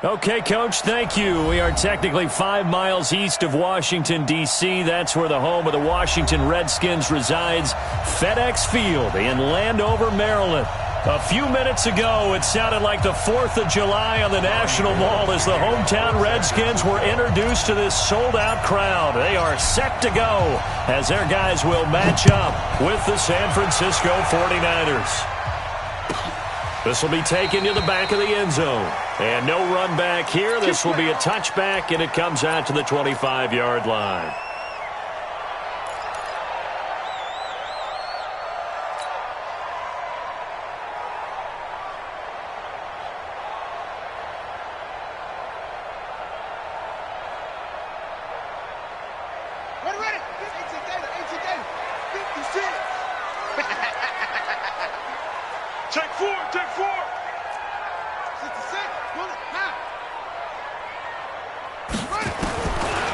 Okay, Coach, thank you. We are technically 5 miles east of Washington, D.C. That's where the home of the Washington Redskins resides, FedEx Field in Landover, Maryland. A few minutes ago, it sounded like the 4th of July on the National Mall as the hometown Redskins were introduced to this sold-out crowd. They are set to go as their guys will match up with the San Francisco 49ers. This will be taken to the back of the end zone. And no run back here. This will be a touchback, and it comes out to the 25-yard line.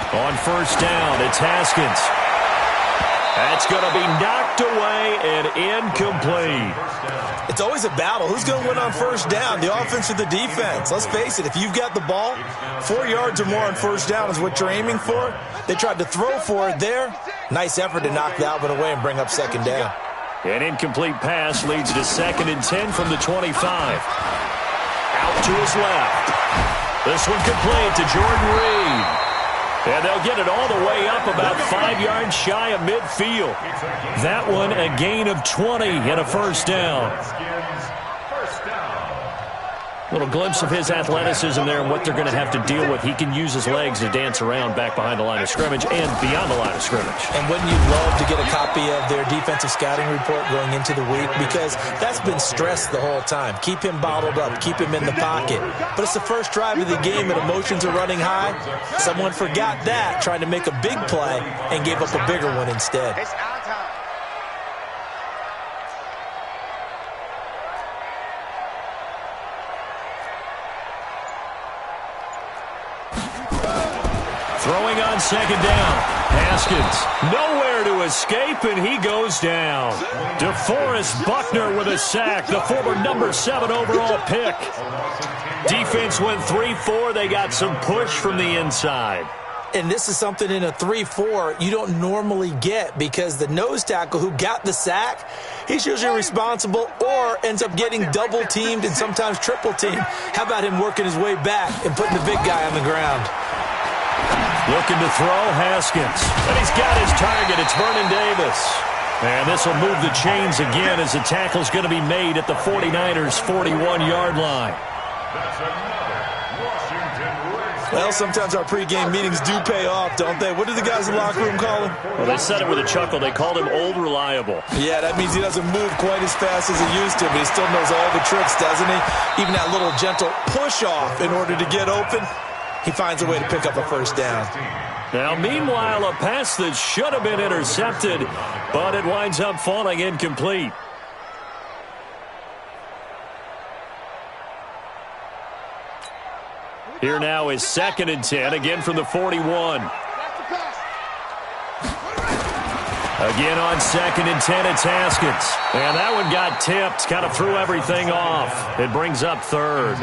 On first down, it's Haskins. That's going to be knocked away and incomplete. It's always a battle. Who's going to win on first down, the offense or the defense? Let's face it, if you've got the ball, 4 yards or more on first down is what you're aiming for. They tried to throw for it there. Nice effort to knock that one away and bring up second down. An incomplete pass leads to 2nd and 10 from the 25. Out to his left. This one complete to Jordan Reed. And they'll get it all the way up about 5 yards shy of midfield. That one a gain of 20 and a first down. Little glimpse of his athleticism there and what they're going to have to deal with. He can use his legs to dance around back behind the line of scrimmage and beyond the line of scrimmage. And wouldn't you love to get a copy of their defensive scouting report going into the week? Because that's been stressed the whole time. Keep him bottled up. Keep him in the pocket. But it's the first drive of the game and emotions are running high. Someone forgot that, trying to make a big play and gave up a bigger one instead. Throwing on second down. Haskins nowhere to escape, and he goes down. DeForest Buckner with a sack, the former number 7 overall pick. Defense went 3-4. They got some push from the inside. And this is something in a 3-4 you don't normally get because the nose tackle who got the sack, he's usually responsible or ends up getting double-teamed and sometimes triple-teamed. How about him working his way back and putting the big guy on the ground? Looking to throw, Haskins. And he's got his target. It's Vernon Davis. And this will move the chains again as the tackle's going to be made at the 49ers' 41-yard line. Well, sometimes our pregame meetings do pay off, don't they? What do the guys in the locker room call him? Well, they said it with a chuckle. They called him Old Reliable. Yeah, that means he doesn't move quite as fast as he used to, but he still knows all the tricks, doesn't he? Even that little gentle push-off in order to get open. He finds a way to pick up a first down. Now, meanwhile, a pass that should have been intercepted, but it winds up falling incomplete. Here now is 2nd and 10, again from the 41. Again on 2nd and 10, it's Haskins. And that one got tipped, kind of threw everything off. It brings up 3rd.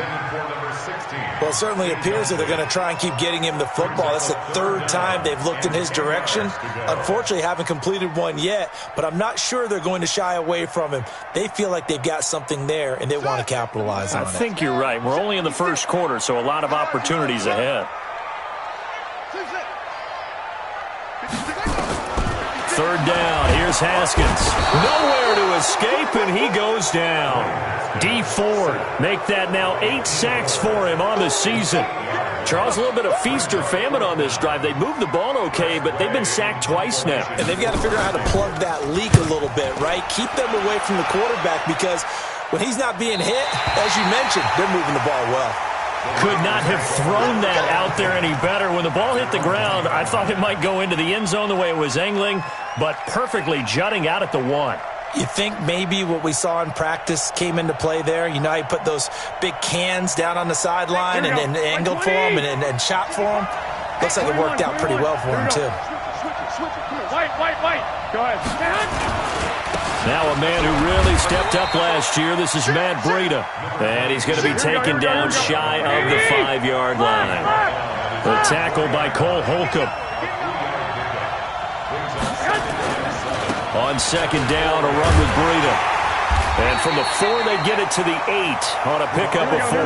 Well, it certainly appears that they're going to try and keep getting him the football. That's the 3rd time they've looked in his direction. Unfortunately, haven't completed one yet, but I'm not sure they're going to shy away from him. They feel like they've got something there, and they want to capitalize on it. I think you're right. We're only in the first quarter, so a lot of opportunities ahead. 3rd down. Here's Haskins. Nowhere to escape, and he goes down. D Ford make that now 8 sacks for him on the season. Charles, a little bit of feast or famine on this drive. They moved the ball okay, but they've been sacked twice now. And they've got to figure out how to plug that leak a little bit, right? Keep them away from the quarterback because when he's not being hit, as you mentioned, they're moving the ball well. Could not have thrown that out there any better. When the ball hit the ground, I thought it might go into the end zone the way it was angling, but perfectly jutting out at the 1. You think maybe what we saw in practice came into play there? You know, he put those big cans down on the sideline and angled for him and shot for him. Looks like it worked out pretty well for him, too. White. Go ahead. Now a man who really stepped up last year. This is Matt Breida. And he's going to be taken down shy of the 5-yard line. The tackle by Cole Holcomb. On second down, a run with Breida. And from the 4, they get it to the 8 on a pickup of 4.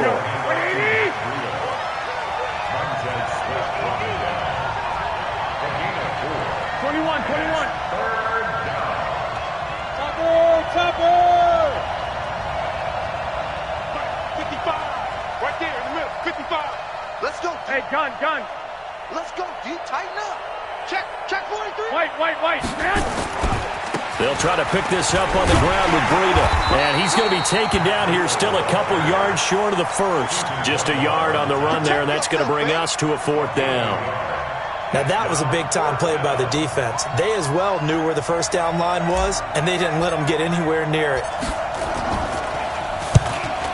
21. Topper! 55. Right there in the middle. 55. Let's go. Hey, gun. Let's go, D. Tighten up. Check 43. White, man. They'll try to pick this up on the ground with Breida. And he's going to be taken down here still a couple yards short of the first. Just a yard on the run there, and that's going to bring us to a 4th down. Now, that was a big-time play by the defense. They as well knew where the first down line was, and they didn't let them get anywhere near it.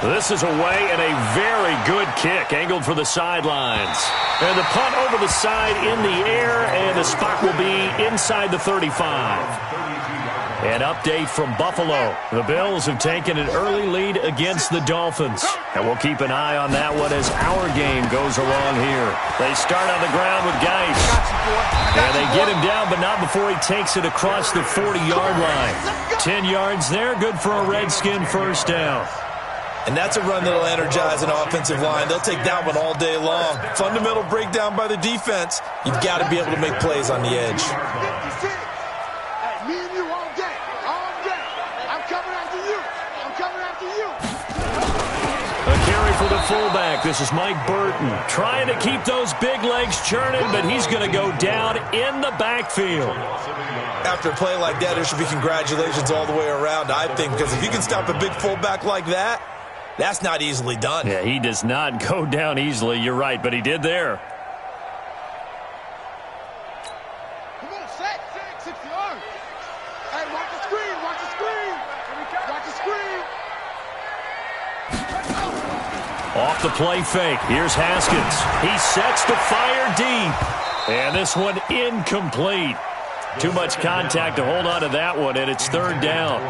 This is away and a very good kick, angled for the sidelines. And the punt over the side in the air, and the spot will be inside the 35. An update from Buffalo. The Bills have taken an early lead against the Dolphins. And we'll keep an eye on that one as our game goes along here. They start on the ground with Geis. And they get him down, but not before he takes it across the 40-yard line. 10 yards there, good for a Redskin first down. And that's a run that'll energize an offensive line. They'll take that one all day long. Fundamental breakdown by the defense. You've got to be able to make plays on the edge. Me and you all day. I'm coming after you. A carry for the fullback. This is Mike Burton trying to keep those big legs churning, but he's going to go down in the backfield. After a play like that, there should be congratulations all the way around, I think, because if you can stop a big fullback like that, that's not easily done. Yeah, he does not go down easily. You're right, but he did there. Come on, set. 6 yards. Hey, watch the screen. Watch the screen. Off the play fake. Here's Haskins. He sets to fire deep. And this one incomplete. Too much contact to hold on to that one, and it's 3rd down.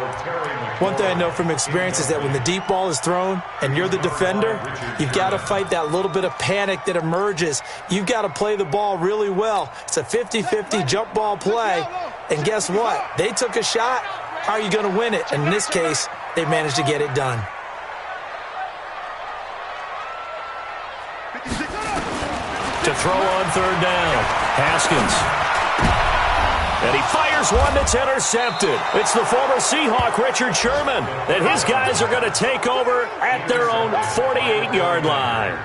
One thing I know from experience is that when the deep ball is thrown and you're the defender, you've got to fight that little bit of panic that emerges. You've got to play the ball really well. It's a 50-50 jump ball play, and guess what? They took a shot. How are you going to win it? And in this case, they managed to get it done. To throw on 3rd down, Haskins. And he fires one that's intercepted. It's the former Seahawk, Richard Sherman, and his guys are going to take over at their own 48-yard line.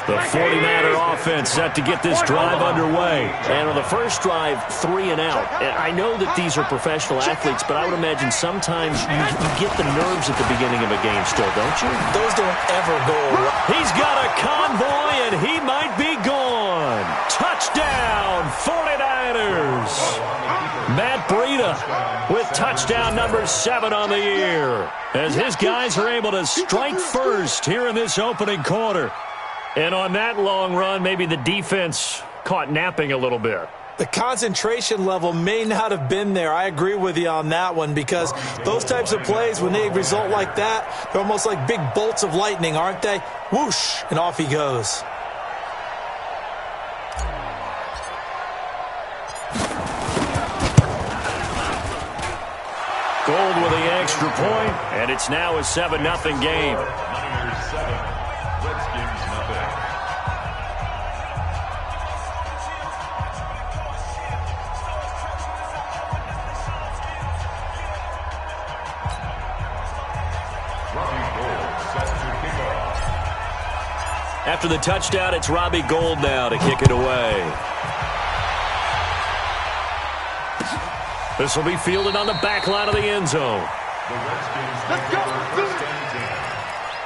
The 49er offense set to get this drive underway. And on the first drive, 3 and out. And I know that these are professional athletes, but I would imagine sometimes you get the nerves at the beginning of a game still, don't you? Those don't ever go away. He's got a convoy, and he might be gone. Touchdown, 49ers. Matt Breida with touchdown number 7 on the year, as his guys are able to strike first here in this opening quarter. And on that long run, maybe the defense caught napping a little bit. The concentration level may not have been there. I agree with you on that one, because those types of plays, when they result like that, they're almost like big bolts of lightning, aren't they? Whoosh, and off he goes. Gold with the extra point, and it's now a 7-0 game. After the touchdown, it's Robbie Gould now to kick it away. This will be fielded on the back line of the end zone. Let's go.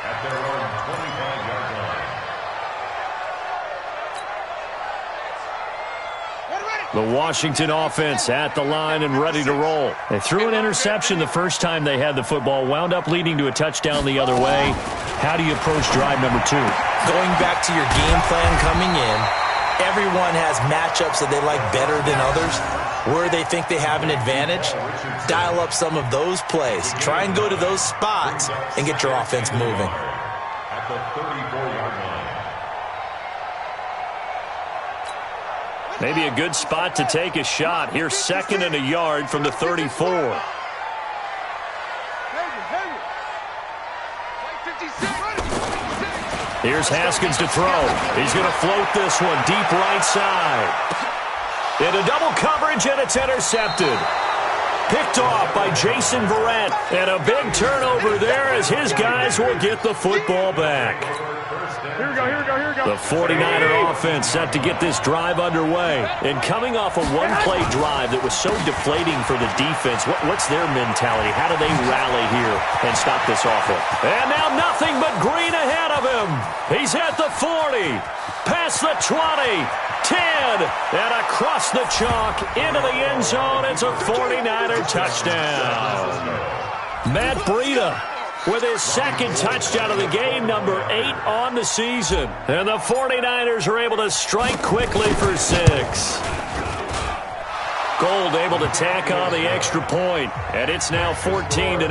At their own 25-yard line. The Washington offense at the line and ready to roll. They threw an interception the first time they had the football, wound up leading to a touchdown the other way. How do you approach drive number 2? Going back to your game plan coming in, everyone has matchups that they like better than others. where they think they have an advantage, dial up some of those plays. Try and go to those spots and get your offense moving. At the 34-yard line. Maybe a good spot to take a shot. Here's 2nd and a yard from the 34. Here's Haskins to throw. He's going to float this one deep right side. Into double coverage, and it's intercepted. Picked off by Jason Verrett. And a big turnover there as his guys will get the football back. Here we go, here we go, here we go. The 49er offense set to get this drive underway. And coming off a one-play drive that was so deflating for the defense, what's their mentality? How do they rally here and stop this offense? And now nothing but green ahead of him. He's at the 40, past the 20, 10, and across the chalk into the end zone. It's a 49er touchdown. Matt Breida with his 2nd touchdown of the game, number 8 on the season. And the 49ers are able to strike quickly for 6. Gold able to tack on the extra point, and it's now 14-0. 14,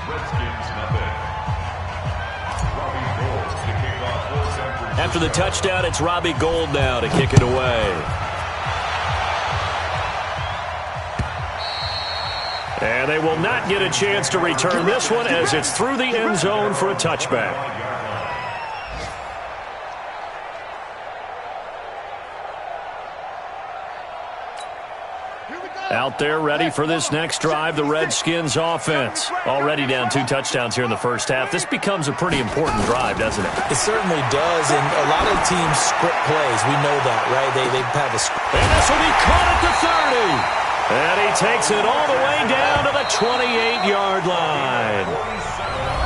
Redskins nothing. Robbie Gould to kick off for San Francisco. After the touchdown, it's Robbie Gould now to kick it away. And they will not get a chance to return this one as it's through the end zone for a touchback. Out there ready for this next drive, the Redskins offense. Already down 2 touchdowns here in the first half. This becomes a pretty important drive, doesn't it? It certainly does, and a lot of teams script plays. We know that, right? They have a script. And this will be caught at the 30. And he takes it all the way down to the 28-yard line.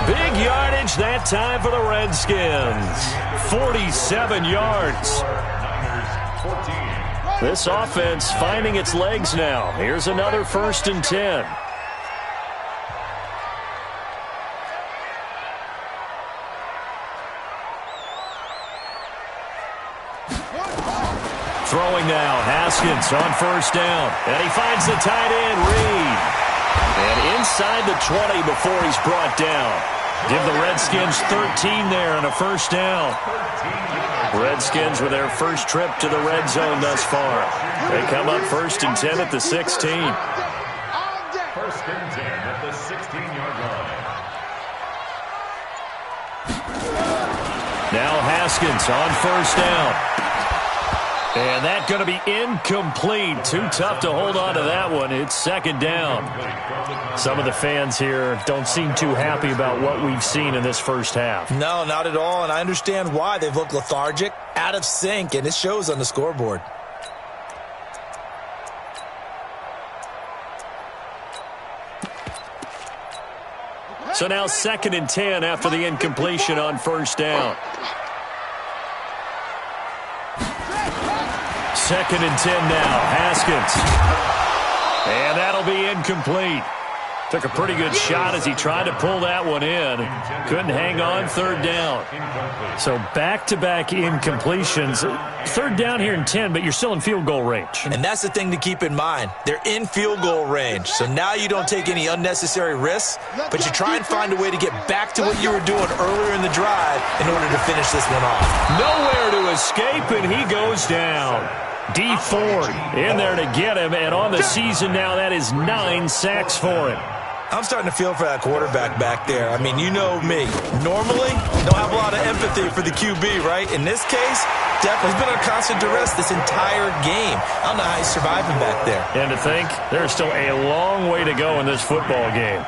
Big yardage that time for the Redskins. 47 yards. This offense finding its legs now. Here's another 1st and 10. Throwing now, Haskins on 1st down. And he finds the tight end, Reed. And inside the 20 before he's brought down. Give the Redskins 13 there and a 1st down. Redskins with their first trip to the red zone thus far. They come up 1st and 10 at the 16. 1st and 10 at the 16-yard line. Now Haskins on 1st down. And that's going to be incomplete. Too tough to hold on to that one. It's 2nd down. Some of the fans here don't seem too happy about what we've seen in this first half. No, not at all, and I understand why. They've looked lethargic, out of sync, and it shows on the scoreboard. So now 2nd and 10 after the incompletion on 1st down. 2nd and 10 now. Haskins. And that'll be incomplete. Took a pretty good shot as he tried to pull that one in. Couldn't hang on 3rd down. So back-to-back incompletions. 3rd down here in 10, but you're still in field goal range. And that's the thing to keep in mind. They're in field goal range. So now you don't take any unnecessary risks, but you try and find a way to get back to what you were doing earlier in the drive in order to finish this one off. Nowhere to escape, and he goes down. D Ford in there to get him, and on the season now, that is 9 sacks for him. I'm starting to feel for that quarterback back there. I mean, you know me. Normally, don't have a lot of empathy for the QB, right? In this case, definitely has been under constant duress this entire game. I don't know how he's surviving back there. And to think, there's still a long way to go in this football game.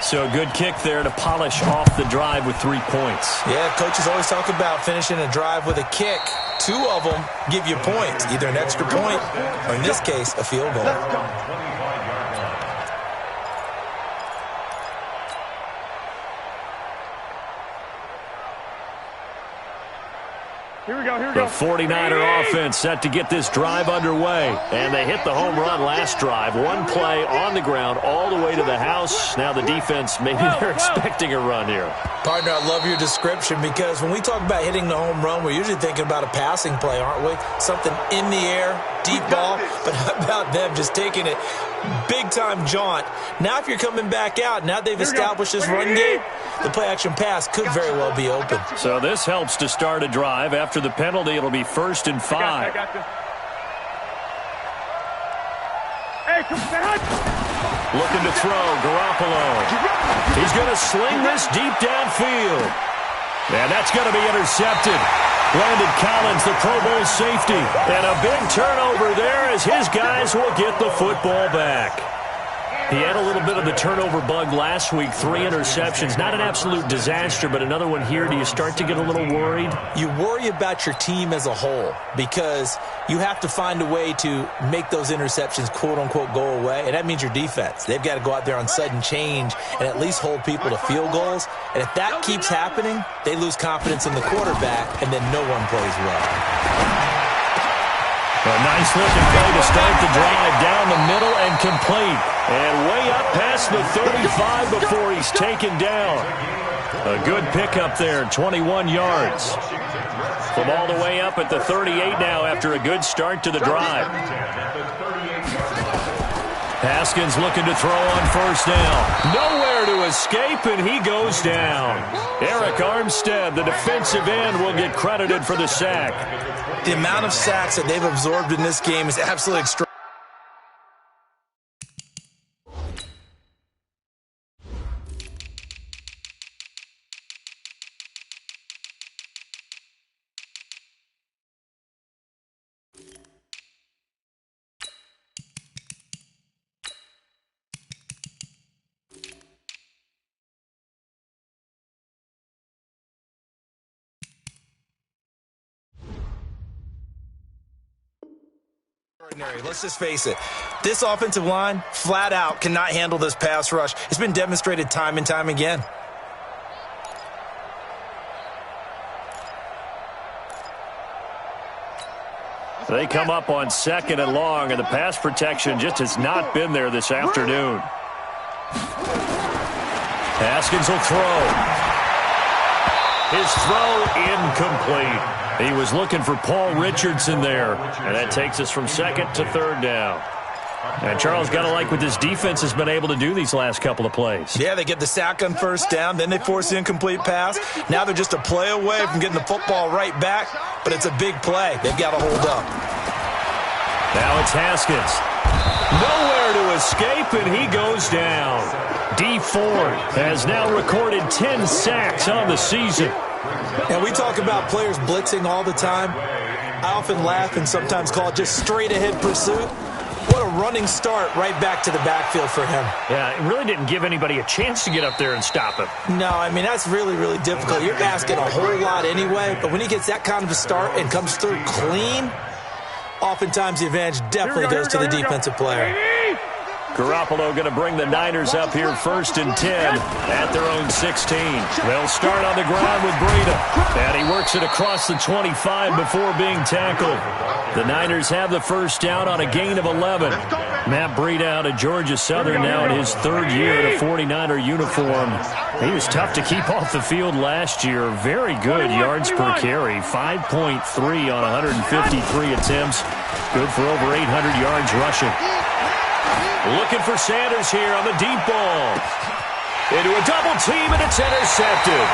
So a good kick there to polish off the drive with 3 points. Yeah, coaches always talk about finishing a drive with a kick. 2 of them give you points, either an extra point or, in this case, a field goal. Here we go, here we go. The 49er offense set to get this drive underway. And they hit the home run last drive. 1 play on the ground all the way to the house. Now the defense, maybe they're expecting a run here. Partner, I love your description because when we talk about hitting the home run, we're usually thinking about a passing play, aren't we? Something in the air, deep ball. But how about them just taking it big-time jaunt? Now if you're coming back out, now they've established this run game, the play-action pass could very well be open. So this helps to start a drive. After the penalty, it'll be 1st and 5. Looking to throw, Garoppolo. He's going to sling this deep downfield. And that's going to be intercepted. Landon Collins, the Pro Bowl safety. And a big turnover there as his guys will get the football back. He had a little bit of the turnover bug last week, 3 interceptions. Not an absolute disaster, but another one here. Do you start to get a little worried? You worry about your team as a whole because you have to find a way to make those interceptions, quote-unquote, go away, and that means your defense. They've got to go out there on sudden change and at least hold people to field goals. And if that keeps happening, they lose confidence in the quarterback, and then no one plays well. A nice looking play to start the drive down the middle and complete. And way up past the 35 before he's taken down. A good pickup there, 21 yards. From all the way up at the 38 now after a good start to the drive. Haskins looking to throw on 1st down. Nowhere to escape, and he goes down. Eric Armstead, the defensive end, will get credited for the sack. The amount of sacks that they've absorbed in this game is absolutely extraordinary. Let's just face it. This offensive line, flat out, cannot handle this pass rush. It's been demonstrated time and time again. They come up on 2nd and long, and the pass protection just has not been there this afternoon. Haskins will throw. His throw incomplete. He was looking for Paul Richardson there, and that takes us from 2nd to 3rd down. And Charles, got to like what this defense has been able to do these last couple of plays. Yeah, they get the sack on 1st down, then they force the incomplete pass. Now they're just a play away from getting the football right back, but it's a big play. They've got to hold up. Now it's Haskins. Nowhere to escape, and he goes down. Dee Ford has now recorded 10 sacks on the season. And we talk about players blitzing all the time. I often laugh and sometimes call it just straight-ahead pursuit. What a running start right back to the backfield for him. Yeah, it really didn't give anybody a chance to get up there and stop him. No, I mean, that's really, really difficult. You're asking a whole lot anyway, but when he gets that kind of a start and comes through clean, oftentimes the advantage definitely goes to the defensive player. Garoppolo going to bring the Niners up here 1st and 10 at their own 16. They'll start on the ground with Breida. And he works it across the 25 before being tackled. The Niners have the 1st down on a gain of 11. Matt Breida out of Georgia Southern now in his 3rd year in a 49er uniform. He was tough to keep off the field last year. Very good yards per carry. 5.3 on 153 attempts. Good for over 800 yards rushing. Looking for Sanders here on the deep ball. Into a double team, and it's intercepted.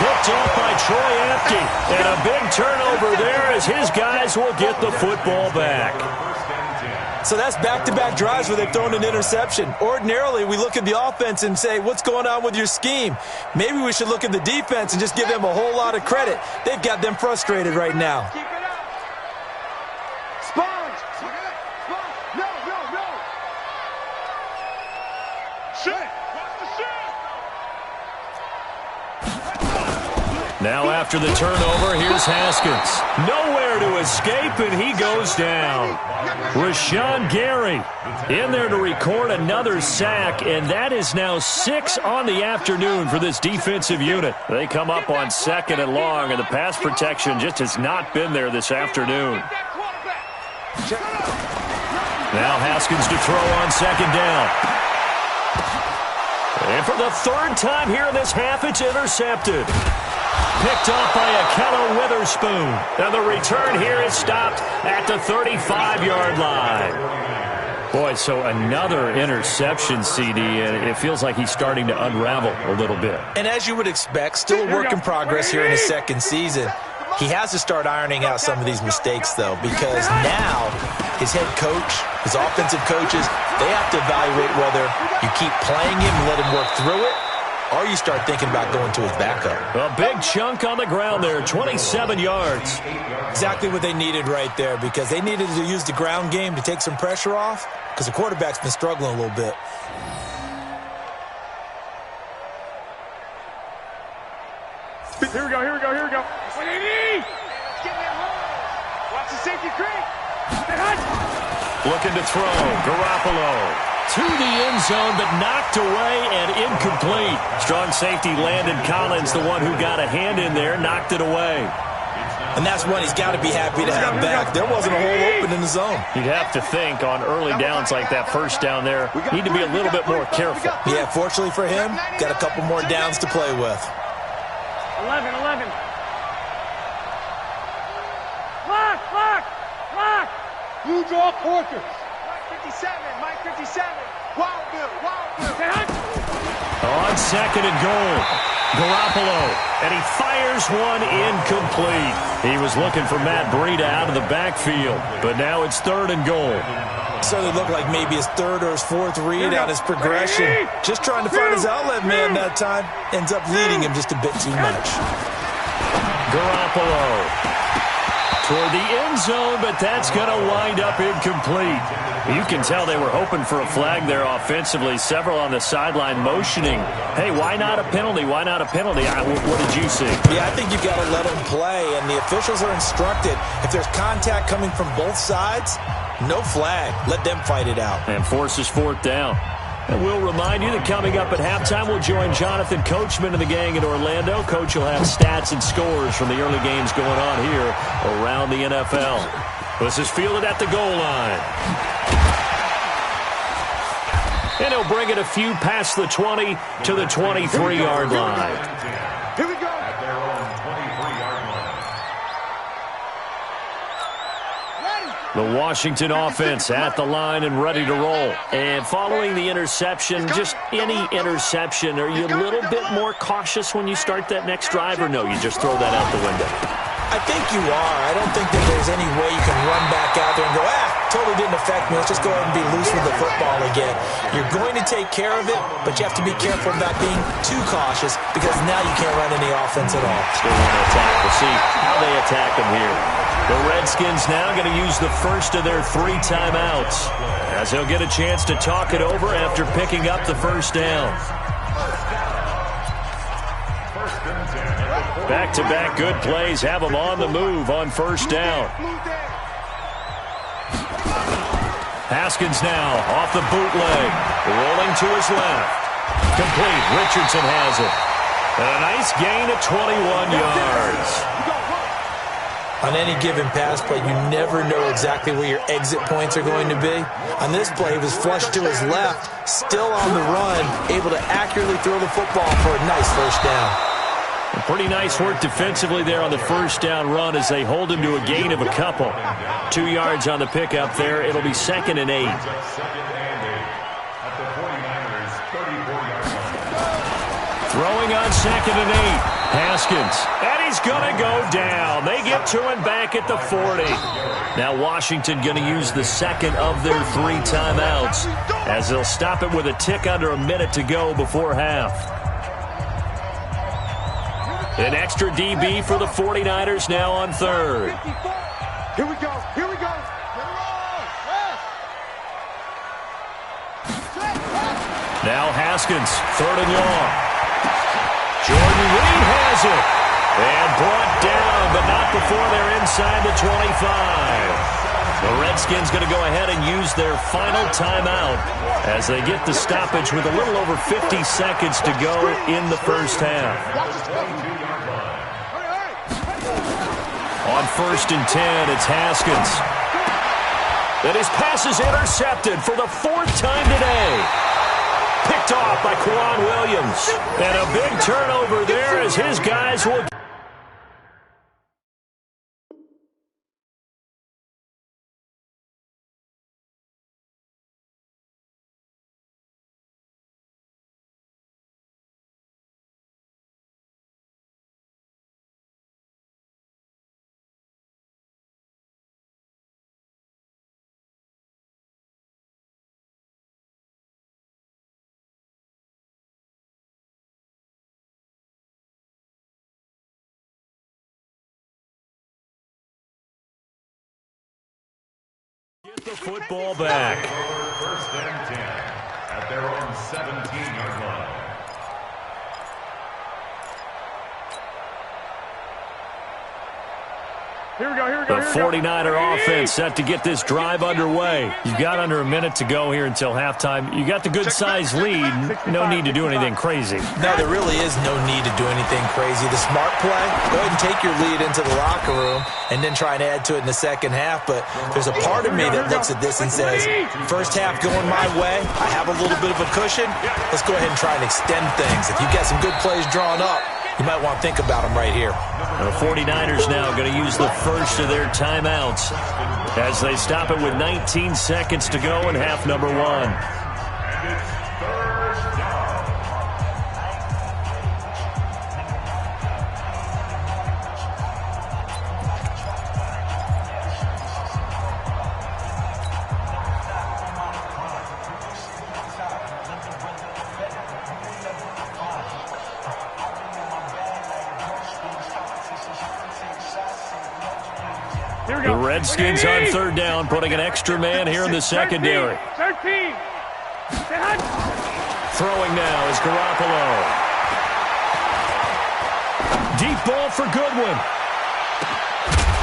Picked off by Troy Apke. And a big turnover there as his guys will get the football back. So that's back-to-back drives where they've thrown an interception. Ordinarily, we look at the offense and say, what's going on with your scheme? Maybe we should look at the defense and just give them a whole lot of credit. They've got them frustrated right now. Now after the turnover, here's Haskins. Nowhere to escape, and he goes down. Rashawn Gary in there to record another sack, and that is now 6 on the afternoon for this defensive unit. They come up on 2nd and long, and the pass protection just has not been there this afternoon. Now Haskins to throw on 2nd down. If for the third time here in this half. It's intercepted. Picked off by Akello Witherspoon. And the return here is stopped at the 35-yard line. Boy, so another interception, CD, and it feels like he's starting to unravel a little bit. And as you would expect, still a work in progress here in his second season. He has to start ironing out some of these mistakes, though, because now his head coach, his offensive coaches, they have to evaluate whether you keep playing him and let him work through it, or you start thinking about going to his backup. A big chunk on the ground there, 27 yards. Exactly what they needed right there, because they needed to use the ground game to take some pressure off, because the quarterback's been struggling a little bit. Here we go, here we go, here we go. What do you need? Watch the safety creep. Looking to throw. Garoppolo to the end zone, but knocked away and incomplete. Strong safety Landon Collins, the one who got a hand in there, knocked it away. And that's one he's got to be happy to have back. There wasn't a hole open in the zone. You'd have to think on early downs like that, first down there, need to be a little bit more careful. Yeah, fortunately for him, got a couple more downs to play with. 11. Lock. You draw quarters. Mike 57. Wild Bill. On second and goal, Garoppolo, and he fires one incomplete. He was looking for Matt Breida out of the backfield, but now it's third and goal. So it looked like maybe his third or his fourth read on his progression. Just trying to find his outlet man that time. Ends up leading him just a bit too much. Garoppolo toward the end zone, but that's going to wind up incomplete. You can tell they were hoping for a flag there offensively. Several on the sideline motioning. Hey, why not a penalty? Why not a penalty? What did you see? Yeah, I think you've got to let him play, and the officials are instructed. If there's contact coming from both sides, no flag. Let them fight it out. And forces fourth down. And we'll remind you that coming up at halftime, we'll join Jonathan Coachman and the gang in Orlando. Coach will have stats and scores from the early games going on here around the NFL. This is fielded at the goal line. And he'll bring it a few past the 20 to the 23-yard line. Here we go. At their own 23-yard line. The Washington offense at the line and ready to roll. And following the interception, just any interception, are you a little bit more cautious when you start that next drive, or no, you just throw that out the window? I think you are. I don't think that there's any way you can run back out there and go, totally didn't affect me. Let's just go ahead and be loose with the football again. You're going to take care of it, but you have to be careful about being too cautious because now you can't run any offense at all. Still want to attack. We'll see how they attack them here. The Redskins now going to use the first of their 3 timeouts as they'll get a chance to talk it over after picking up the first down. Back-to-back good plays have them on the move on first down. Haskins now off the bootleg, rolling to his left. Complete. Richardson has it. And a nice gain of 21 yards. On any given pass play, you never know exactly where your exit points are going to be. On this play, he was flushed to his left, still on the run, able to accurately throw the football for a nice first down. Pretty nice work defensively there on the first down run as they hold him to a gain of a couple. 2 yards on the pickup there. It'll be 2nd and 8. Throwing on 2nd and 8. Haskins. And he's going to go down. They get to him back at the 40. Now Washington going to use the second of their 3 timeouts as they'll stop it with a tick under a minute to go before half. An extra DB for the 49ers now on third. Here we go. Now Haskins, 3rd and long. Jordan Reed has it. And brought down, but not before they're inside the 25. The Redskins going to go ahead and use their final timeout as they get the stoppage with a little over 50 seconds to go in the first half. On 1st and 10, it's Haskins. And his pass is intercepted for the 4th time today. Picked picked off by Quan Williams. And a big turnover there as his guys will... Get the football back. First and 10 at their own 17-yard line. Here we go, here we go, The 49er offense set to get this drive underway. You've got under a minute to go here until halftime. You got the good-sized lead. No need to do anything crazy. No, there really is no need to do anything crazy. The smart play, go ahead and take your lead into the locker room and then try and add to it in the second half. But there's a part of me that looks at this and says, first half going my way, I have a little bit of a cushion. Let's go ahead and try and extend things. If you've got some good plays drawn up, you might want to think about them right here. The 49ers now going to use the first of their timeouts as they stop it with 19 seconds to go in half number one. And it's third down. The Redskins on third down, putting an extra man here in the secondary. 13. Throwing now is Garoppolo. Deep ball for Goodwin.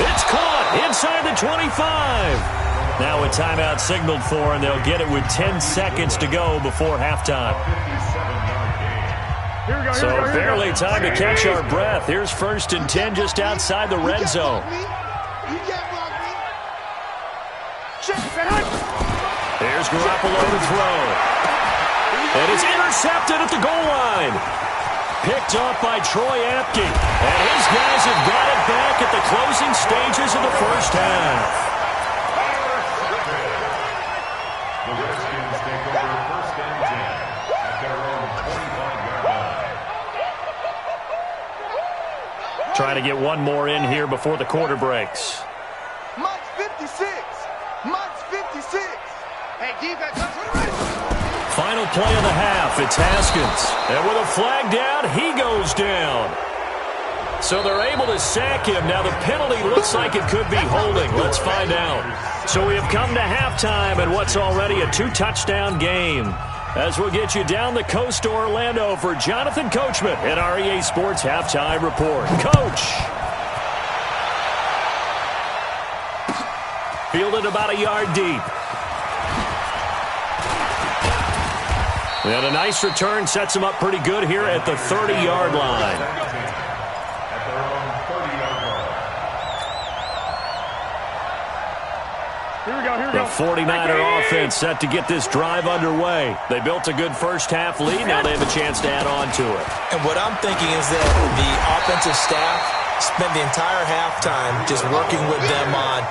It's caught inside the 25. Now a timeout signaled for, and they'll get it with 10 seconds to go before halftime. So barely time to catch our breath. Here's first and 10 just outside the red zone. Here's Garoppolo to throw. And it's intercepted at the goal line. Picked off by Troy Apke. And his guys have got it back at the closing stages of the first half. The Redskins take over first and 10 at their own 25-yard line. Trying to get one more in here before the quarter breaks. Mike's 56. Mike's 56. Hey, defense, Final play of the half, it's Haskins. And with a flag down, he goes down. So they're able to sack him. Now the penalty looks like it could be holding. Let's find out. So we have come to halftime in what's already a 2-touchdown game. As we'll get you down the coast to Orlando for Jonathan Coachman at our EA Sports Halftime Report. Coach. Fielded about a yard deep. And a nice return sets him up pretty good here at the 30-yard line. At their own 30-yard line. The 49er offense set to get this drive underway. They built a good first half lead. Now they have a chance to add on to it. And what I'm thinking is that the offensive staff spent the entire halftime just working with them on,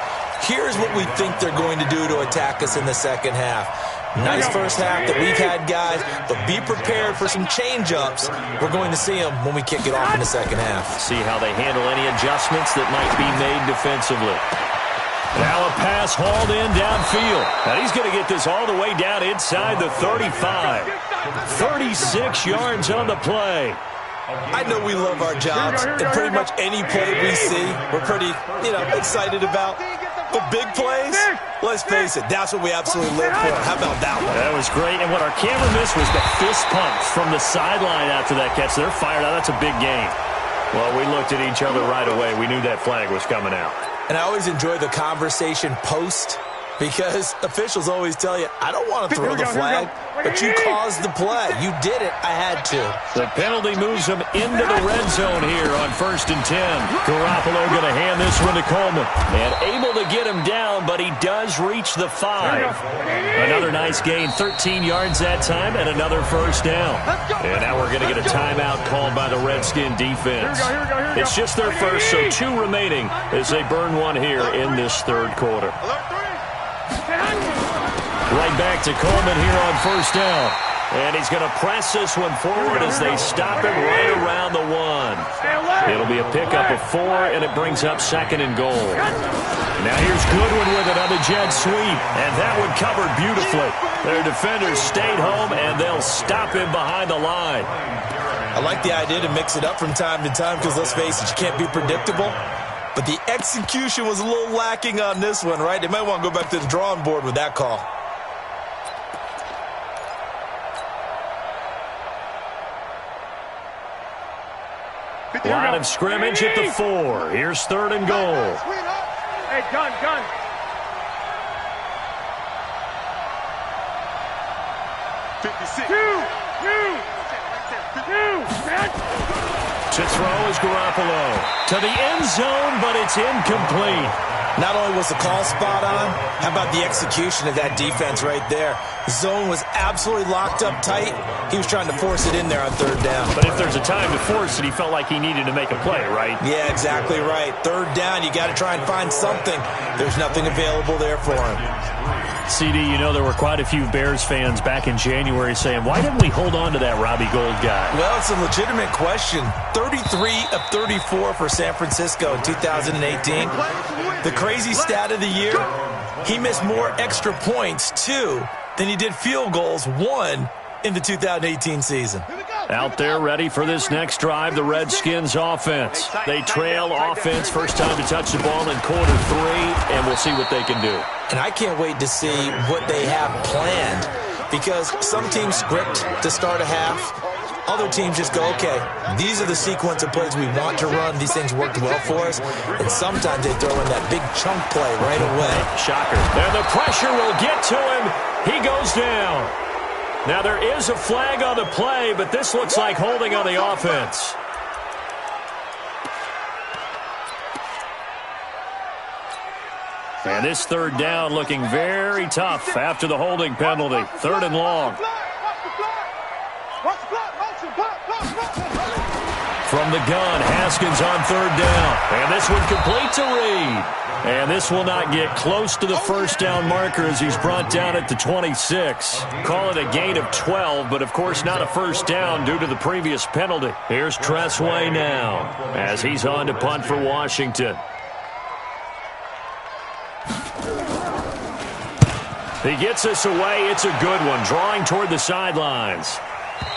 here's what we think they're going to do to attack us in the second half. Nice first half that we've had, guys, but be prepared for some change-ups. We're going to see them when we kick it off in the second half. See how they handle any adjustments that might be made defensively. Now a pass hauled in downfield. Now he's going to get this all the way down inside the 35. 36 yards on the play. I know we love our jobs, and pretty much any play we see, we're pretty, excited about. But big plays, let's face it, that's what we absolutely live for. How about that one? That was great, and what our camera missed was the fist pump from the sideline after that catch. They're fired out. That's a big game. Well, we looked at each other right away. We knew that flag was coming out. And I always enjoy the conversation post Because officials always tell you, I don't want to throw the flag, but you caused the play. You did it. I had to. The penalty moves him into the red zone here on 1st and 10. Garoppolo going to hand this one to Coleman. And able to get him down, but he does reach the 5. Another nice gain, 13 yards that time, and another first down. And now we're going to get a timeout called by the Redskin defense. It's just their first, so 2 remaining as they burn one here in this third quarter. Right back to Coleman here on 1st down. And he's going to press this one forward as they stop him right around the 1. It'll be a pickup of 4, and it brings up 2nd and goal. Now here's Goodwin with another jet sweep, and that one covered beautifully. Their defenders stayed home, and they'll stop him behind the line. I like the idea to mix it up from time to time because, let's face it, you can't be predictable. But the execution was a little lacking on this one, right? They might want to go back to the drawing board with that call. Line of scrimmage at the 4. Here's 3rd and goal. Hey, gun. To throw is Garoppolo. To the end zone, but it's incomplete. Not only was the call spot on, how about the execution of that defense right there? The zone was absolutely locked up tight. He was trying to force it in there on 3rd down. But if there's a time to force it, he felt like he needed to make a play, right? Yeah, exactly right. 3rd down, you got to try and find something. There's nothing available there for him. CD, you know there were quite a few Bears fans back in January saying, why didn't we hold on to that Robbie Gould guy? Well, it's a legitimate question. 33 of 34 for San Francisco in 2018. The crazy stat of the year, he missed more extra points, 2, than he did field goals, 1, in the 2018 season. Out there ready for this next drive, the Redskins offense. They trail offense, first time to touch the ball in quarter 3, and we'll see what they can do. And I can't wait to see what they have planned, because some teams script to start a half. Other teams just go, okay, these are the sequence of plays we want to run. These things worked well for us. And sometimes they throw in that big chunk play right away. Shocker. And the pressure will get to him. He goes down. Now there is a flag on the play, but this looks like holding on the offense. And this 3rd down looking very tough after the holding penalty. 3rd and long. From the gun, Haskins on 3rd down. And this one complete to Reed. And this will not get close to the first down marker as he's brought down at the 26. Call it a gain of 12, but of course not a first down due to the previous penalty. Here's Tressway now as he's on to punt for Washington. He gets this away. It's a good one, drawing toward the sidelines.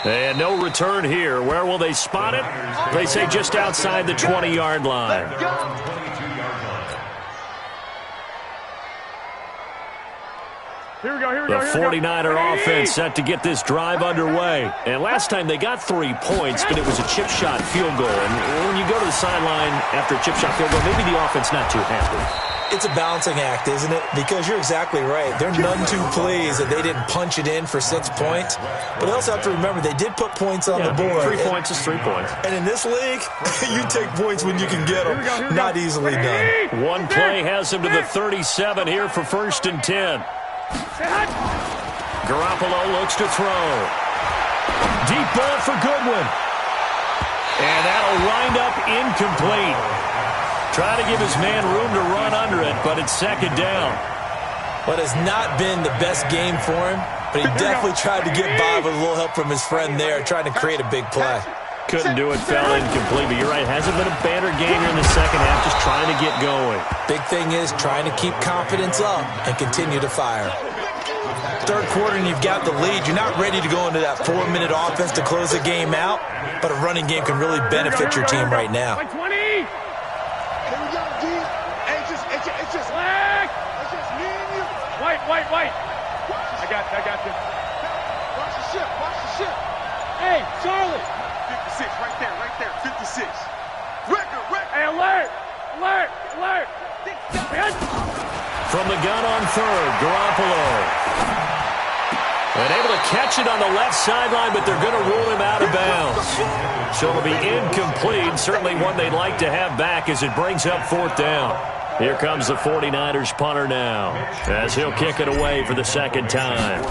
And no return here. Where will they spot it? They say just outside the 20-yard line. The 49er offense set to get this drive underway. And last time they got 3 points, but it was a chip shot field goal. And when you go to the sideline after a chip shot field goal, maybe the offense not too happy. It's a balancing act, isn't it? Because you're exactly right. They're none too pleased that they didn't punch it in for 6 points. But they also have to remember they did put points on the board. 3 points is 3 points. And in this league, you take points when you can get them. Not easily done. One play has him to the 37 here for 1st and 10. Garoppolo looks to throw. Deep ball for Goodwin. And that'll wind up incomplete. Trying to give his man room to run under it, but it's 2nd down. What has not been the best game for him, but he definitely tried to get by with a little help from his friend there, trying to create a big play. Couldn't do it, fell incomplete, but you're right, hasn't been a banner game here in the second half, just trying to get going. Big thing is trying to keep confidence up and continue to fire. 3rd quarter and you've got the lead. You're not ready to go into that 4-minute offense to close the game out, but a running game can really benefit your team right now. White. I got you. Watch the ship. Hey, Charlie. 56, right there. 56. Record. Hey, alert. From the gun on third, Garoppolo. And able to catch it on the left sideline, but they're going to rule him out of bounds. So it'll be incomplete. Certainly one they'd like to have back as it brings up fourth down. Here comes the 49ers punter now, as he'll kick it away for the second time.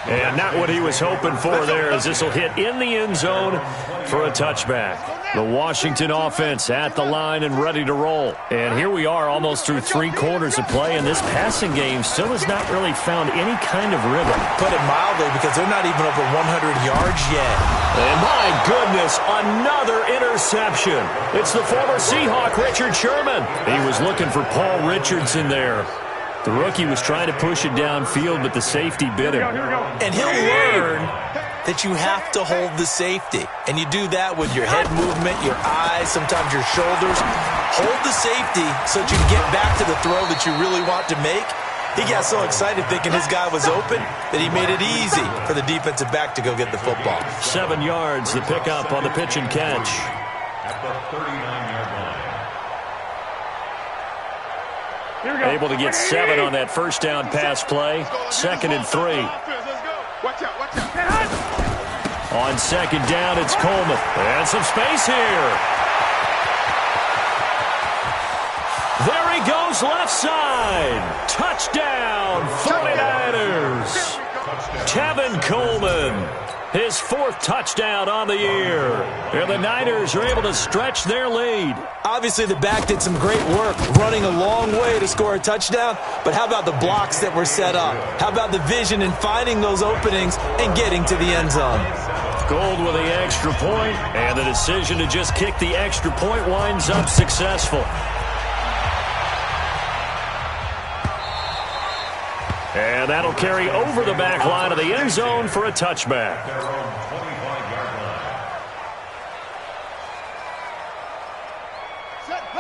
And not what he was hoping for there, as this will hit in the end zone for a touchback. The Washington offense at the line and ready to roll. And here we are almost through 3 quarters of play, and this passing game still has not really found any kind of rhythm. Put it mildly, because they're not even over 100 yards yet. And my goodness, another interception. It's the former Seahawk, Richard Sherman. He was looking for Paul Richardson there. The rookie was trying to push it downfield, but the safety bit him. And he'll learn that you have to hold the safety. And you do that with your head movement, your eyes, sometimes your shoulders. Hold the safety so that you can get back to the throw that you really want to make. He got so excited thinking his guy was open that he made it easy for the defensive back to go get the football. 7 yards, the pickup on the pitch and catch. At the 39-yard line. Able to get 7 on that first down pass play. 2nd and 3. Watch out, watch out. On 2nd down, it's Coleman. And some space here. There he goes, left side. Touchdown, 49ers. Tevin Coleman, his 4th touchdown on the year. And the Niners are able to stretch their lead. Obviously, the back did some great work running a long way to score a touchdown, but how about the blocks that were set up? How about the vision and finding those openings and getting to the end zone? Gold with the extra point, and the decision to just kick the extra point winds up successful. And that'll carry over the back line of the end zone for a touchback.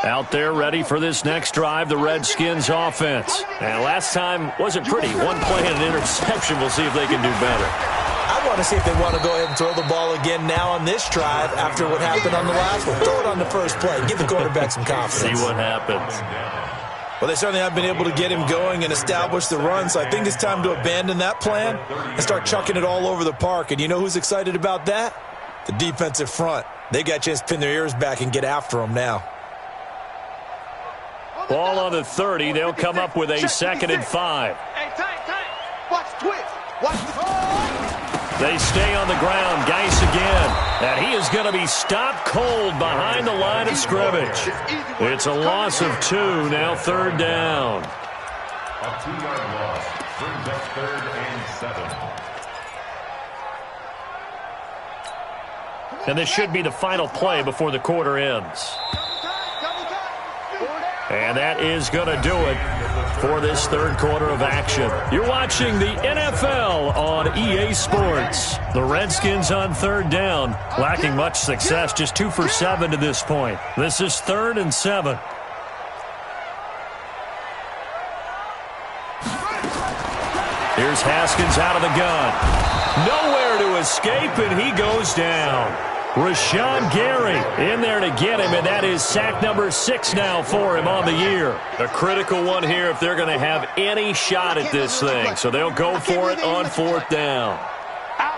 Out there ready for this next drive, the Redskins offense. And last time wasn't pretty. 1 play and an interception. We'll see if they can do better. I want to see if they want to go ahead and throw the ball again now on this drive after what happened on the last one. Throw it on the first play. Give the quarterback some confidence. See what happens. Well, they certainly have been able to get him going and establish the run, so I think it's time to abandon that plan and start chucking it all over the park. And you know who's excited about that? The defensive front. They got a chance to pin their ears back and get after him now. Ball on the 30. They'll come up with a 2nd and 5. Hey, tight. Watch the twist. Watch the... They stay on the ground. Geis again. And he is going to be stopped cold behind the line of scrimmage. It's a loss of 2. Now 3rd down. A 2-yard loss brings up 3rd and 7. And this should be the final play before the quarter ends. And that is going to do it for this 3rd quarter of action. You're watching the NFL on EA Sports. The Redskins on 3rd down, lacking much success, just 2 for 7 to this point. This is 3rd and 7. Here's Haskins out of the gun. Nowhere to escape, and he goes down. Rashawn Gary in there to get him, and that is sack number 6 now for him on the year. A critical one here if they're going to have any shot at this thing. So they'll go for it on 4th down. Out.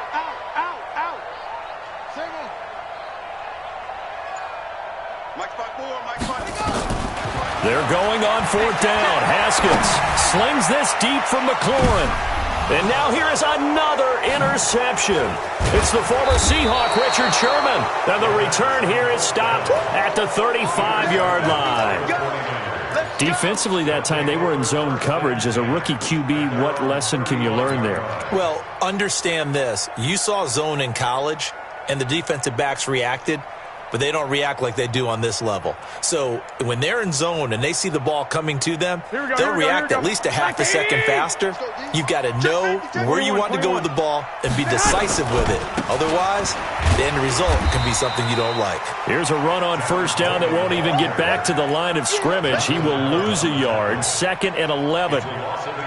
They're going on 4th down. Haskins slings this deep from McLaurin. And now here is another interception. It's the former Seahawk, Richard Sherman. And the return here is stopped at the 35-yard line. Defensively that time, they were in zone coverage. As a rookie QB, what lesson can you learn there? Well, understand this. You saw zone in college, and the defensive backs reacted, but they don't react like they do on this level. So when they're in zone and they see the ball coming to them, they'll react at least a half a second faster. You've got to know where you want to go with the ball and be decisive with it. Otherwise, the end result can be something you don't like. Here's a run on 1st down that won't even get back to the line of scrimmage. He will lose a yard. 2nd and 11.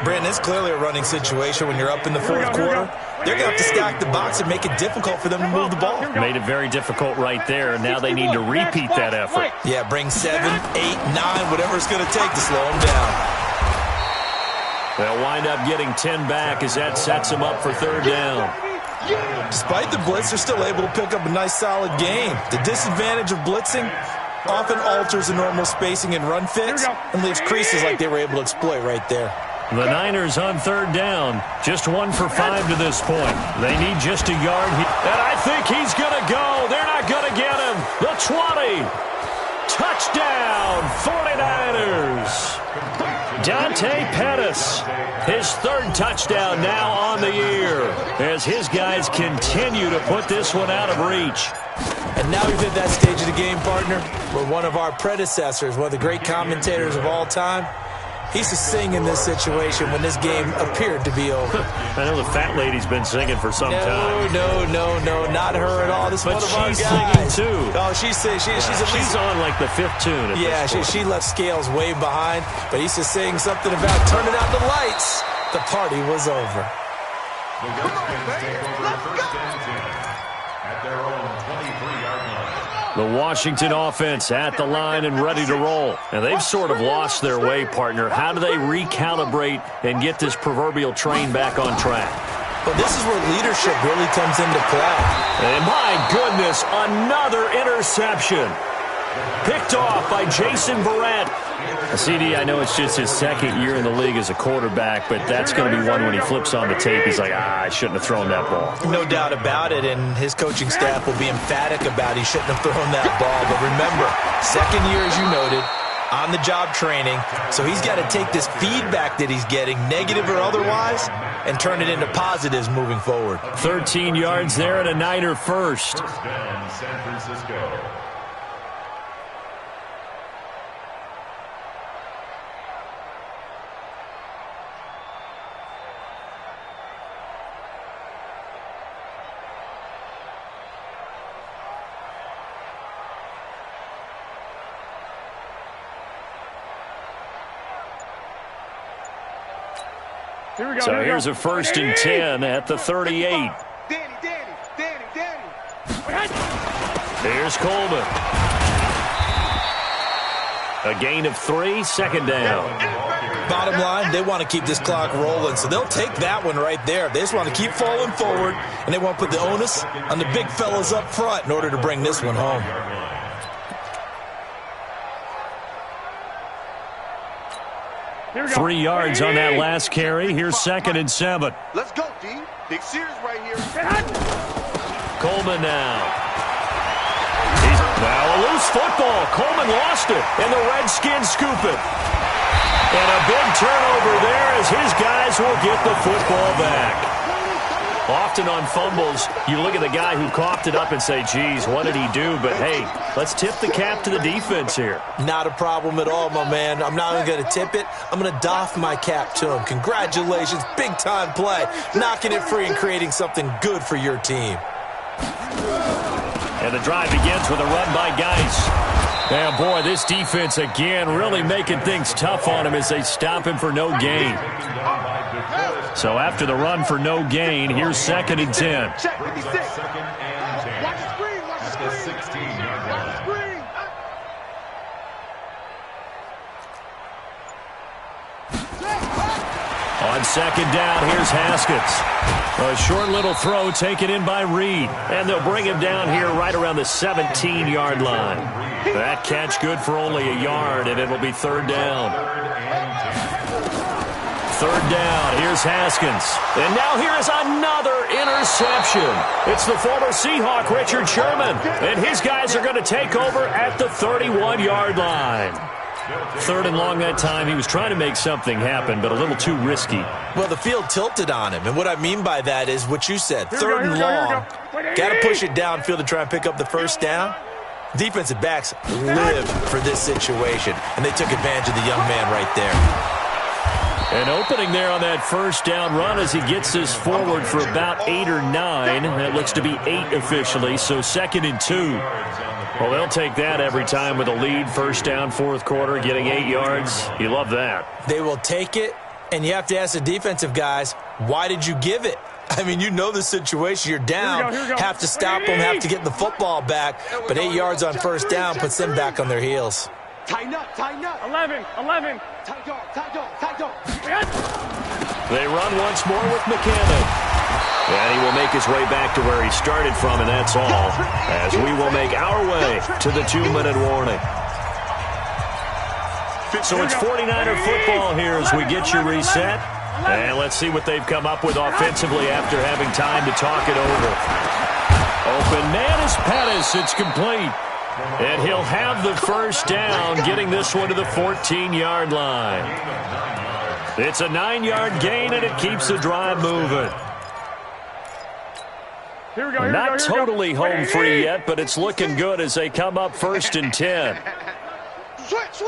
Brandon, it's clearly a running situation when you're up in the 4th quarter. they're going to have to stack the box and make it difficult for them to move the ball. Made it very difficult right there. Now they need to repeat that effort. Yeah, bring 7, 8, 9, whatever it's going to take to slow them down. They'll wind up getting 10 back as that sets them up for third down. Despite the blitz, they're still able to pick up a nice, solid gain. The disadvantage of blitzing often alters the normal spacing and run fits and leaves creases like they were able to exploit right there. The Niners on third down. Just 1 for 5 to this point. They need just a yard. And I think he's going to go. They're not going to get him. The 20. Touchdown, 49ers. Dante Pettis, his third touchdown now on the year as his guys continue to put this one out of reach. And now we've hit that stage of the game, partner, where one of our predecessors, one of the great commentators of all time, he used to sing in this situation when this game appeared to be over. I know the fat lady's been singing for some time. No, not her at all. This is one of our guys. But she's singing too. Oh, she's on like the 5th tune. Yeah, she left Scales way behind, but he used to sing something about turning out the lights. The party was over. The Redskins take over first and 10 at their own 23-yard line. The Washington offense at the line and ready to roll. And they've sort of lost their way, partner. How do they recalibrate and get this proverbial train back on track? Well, this is where leadership really comes into play. And my goodness, another interception. Picked off by Jason Barrett. CD, I know it's just his second year in the league as a quarterback, but that's going to be one when he flips on the tape. He's like, I shouldn't have thrown that ball. No doubt about it, and his coaching staff will be emphatic about he shouldn't have thrown that ball. But remember, second year, as you noted, on-the-job training, so he's got to take this feedback that he's getting, negative or otherwise, and turn it into positives moving forward. 13 yards there and a Niner first. First down, San Francisco. So here's a 1st and 10 at the 38. Danny. Here's Coleman. A gain of 3, second down. Bottom line, they want to keep this clock rolling, so they'll take that one right there. They just want to keep falling forward, and they want to put the onus on the big fellas up front in order to bring this one home. Three yards on that last carry. Here's 2nd and 7. Let's go, D. Big series right here. Coleman now. He's now a loose football. Coleman lost it, and the Redskins scoop it. And a big turnover there as his guys will get the football back. Often on fumbles, you look at the guy who coughed it up and say, geez, what did he do? But, hey, let's tip the cap to the defense here. Not a problem at all, my man. I'm not even going to tip it. I'm going to doff my cap to him. Congratulations. Big-time play. Knocking it free and creating something good for your team. And the drive begins with a run by Geis. And, boy, this defense, again, really making things tough on him as they stop him for no gain. So after the run for no gain, here's 2nd and 10. Check 56. Second and 10. Watch the screen. At the 16-yard line. On 2nd down, here's Haskins. A short little throw taken in by Reed. And they'll bring him down here right around the 17-yard line. That catch good for only a yard, and it'll be 3rd down. 3rd down, here's Haskins. And now here is another interception. It's the former Seahawk, Richard Sherman. And his guys are going to take over at the 31-yard line. 3rd and long that time. He was trying to make something happen, but a little too risky. Well, the field tilted on him, and what I mean by that is what you said. 3rd and long. Got to push it downfield to try and pick up the first down. Defensive backs live for this situation, and they took advantage of the young man right there. An opening there on that first down run as he gets this forward for about 8 or 9. That looks to be 8 officially, so 2nd and 2. Well, they'll take that every time with a lead. First down, 4th quarter, getting 8 yards. You love that. They will take it, and you have to ask the defensive guys, why did you give it? I mean, you know the situation. You're down, Here we go. have to stop them, have to get the football back, but 8 yards on first down puts them back on their heels. Tighten up, tighten up. 11. Tight dog, tight dog, tight dog. They run once more with McCannon. And he will make his way back to where he started from, and that's all, as we will make our way to the 2-minute warning. So it's 49er football here as we get you reset. And let's see what they've come up with offensively after having time to talk it over. Open man is Pettis. It's complete. And he'll have the first down, getting this one to the 14-yard line. It's a 9-yard gain, and it keeps the drive moving. Here we go. Not totally home free yet, but it's looking good as they come up 1st and 10. Switch.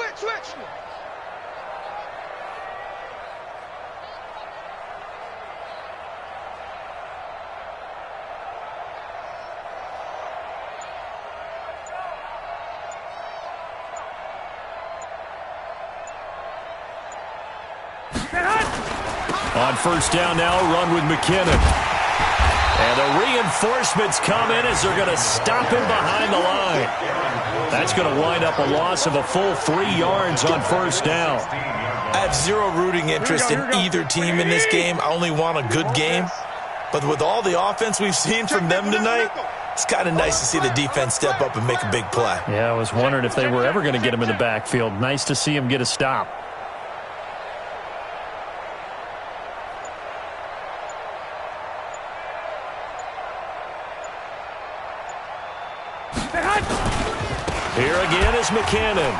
On first down now, run with McKinnon. And the reinforcements come in as they're going to stop him behind the line. That's going to wind up a loss of a full 3 yards on first down. I have zero rooting interest in either team in this game. I only want a good game. But with all the offense we've seen from them tonight, it's kind of nice to see the defense step up and make a big play. Yeah, I was wondering if they were ever going to get him in the backfield. Nice to see him get a stop. Here again is McCannon.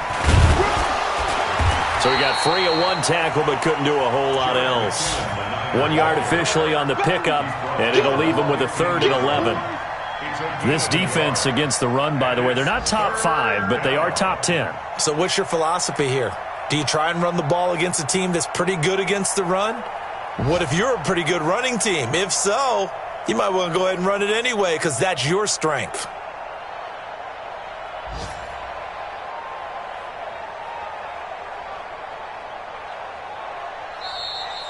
So he got free of one tackle but couldn't do a whole lot else. 1 yard officially on the pickup, and it'll leave him with a 3rd and 11. This defense against the run, by the way, they're not top 5, but they are top 10. So what's your philosophy here? Do you try and run the ball against a team that's pretty good against the run? What if you're a pretty good running team? If so, you might want to go ahead and run it anyway because that's your strength.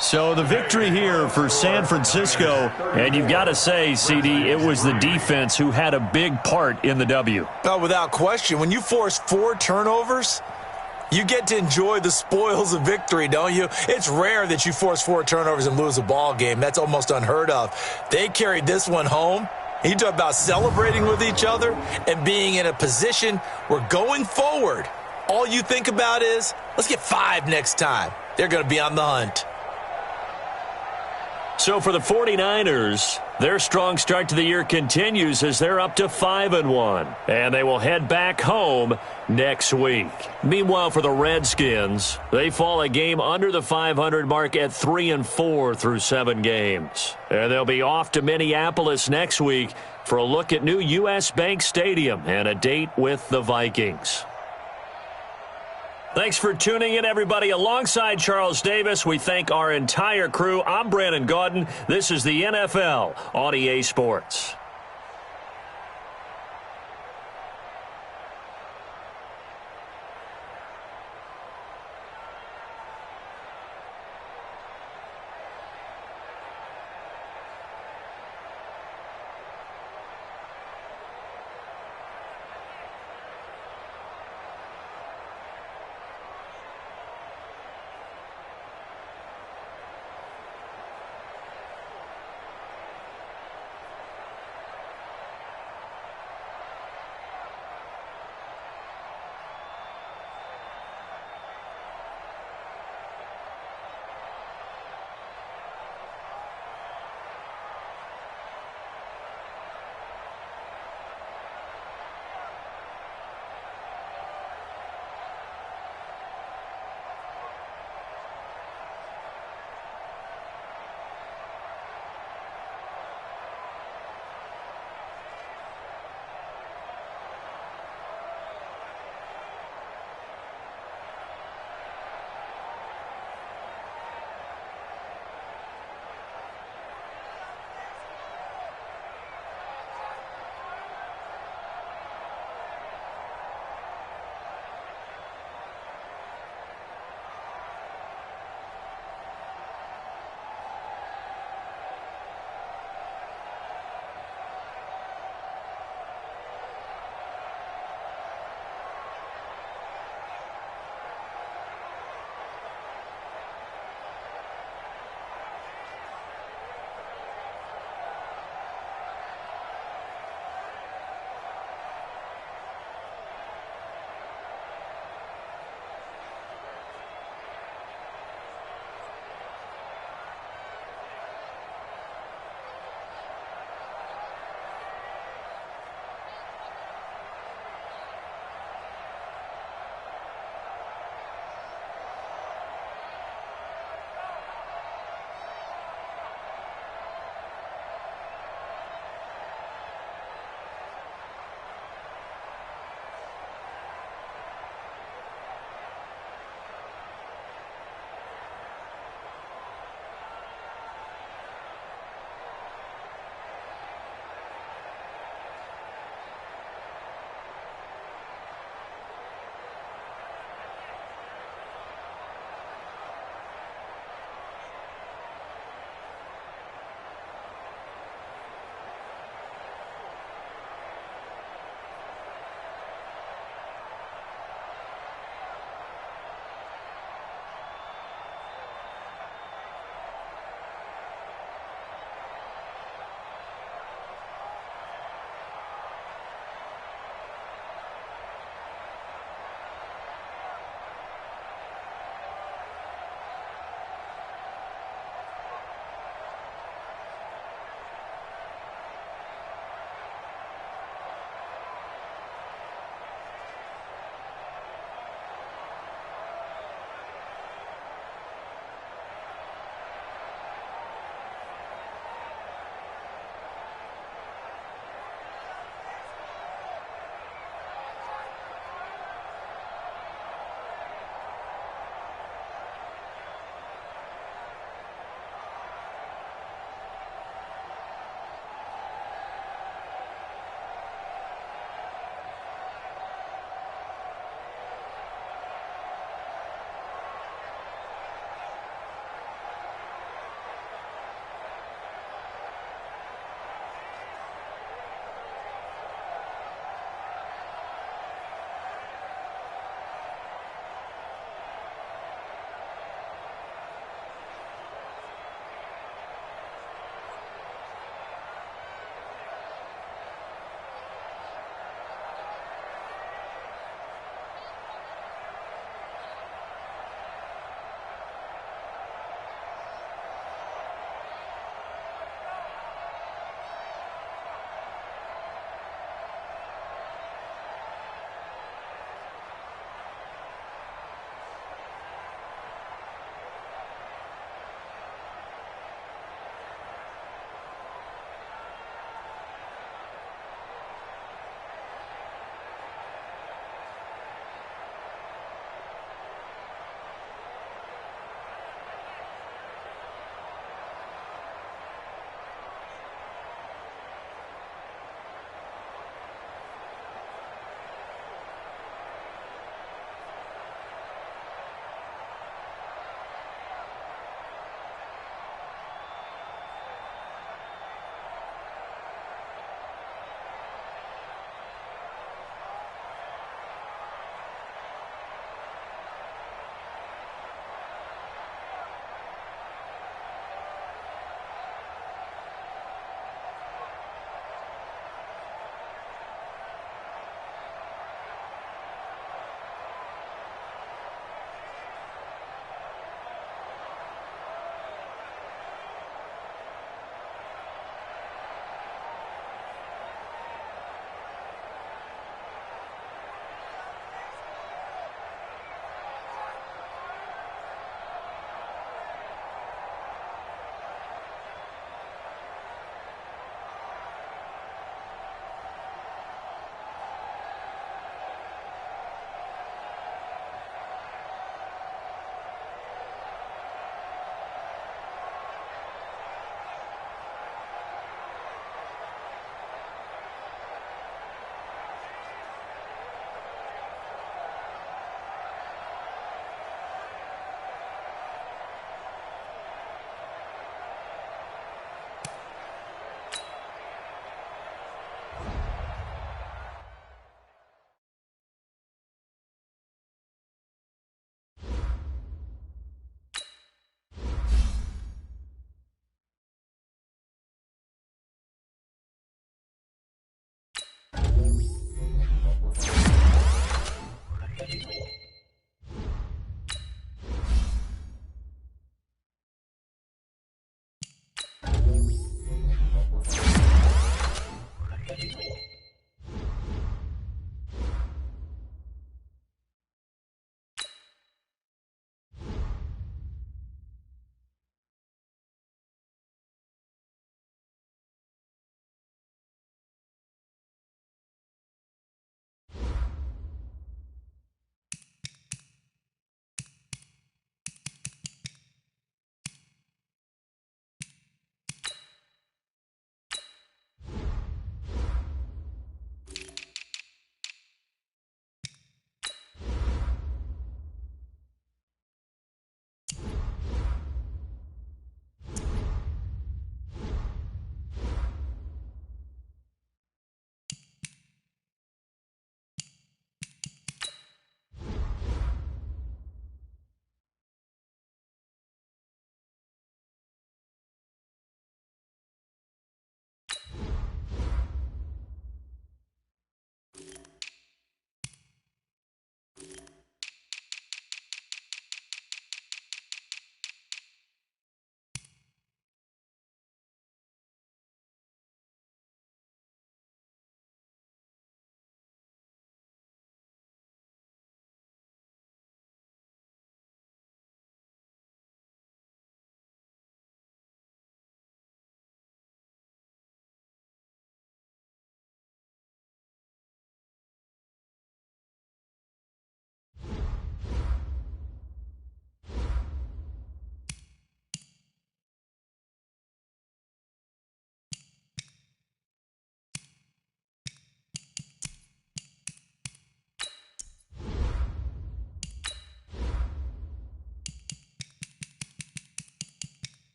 So the victory here for San Francisco, and you've got to say, CD, it was the defense who had a big part in the W. Oh, without question. When you force 4 turnovers, you get to enjoy the spoils of victory, don't you? It's rare that you force 4 turnovers and lose a ball game. That's almost unheard of. They carried this one home. You talk about celebrating with each other and being in a position where going forward, all you think about is, let's get 5 next time. They're going to be on the hunt. So for the 49ers, their strong start to the year continues as they're up to 5-1. And they will head back home next week. Meanwhile, for the Redskins, they fall a game under the 500 mark at 3-4 through 7 games. And they'll be off to Minneapolis next week for a look at new U.S. Bank Stadium and a date with the Vikings. Thanks for tuning in, everybody. Alongside Charles Davis, we thank our entire crew. I'm Brandon Gaudin. This is the NFL on EA Sports.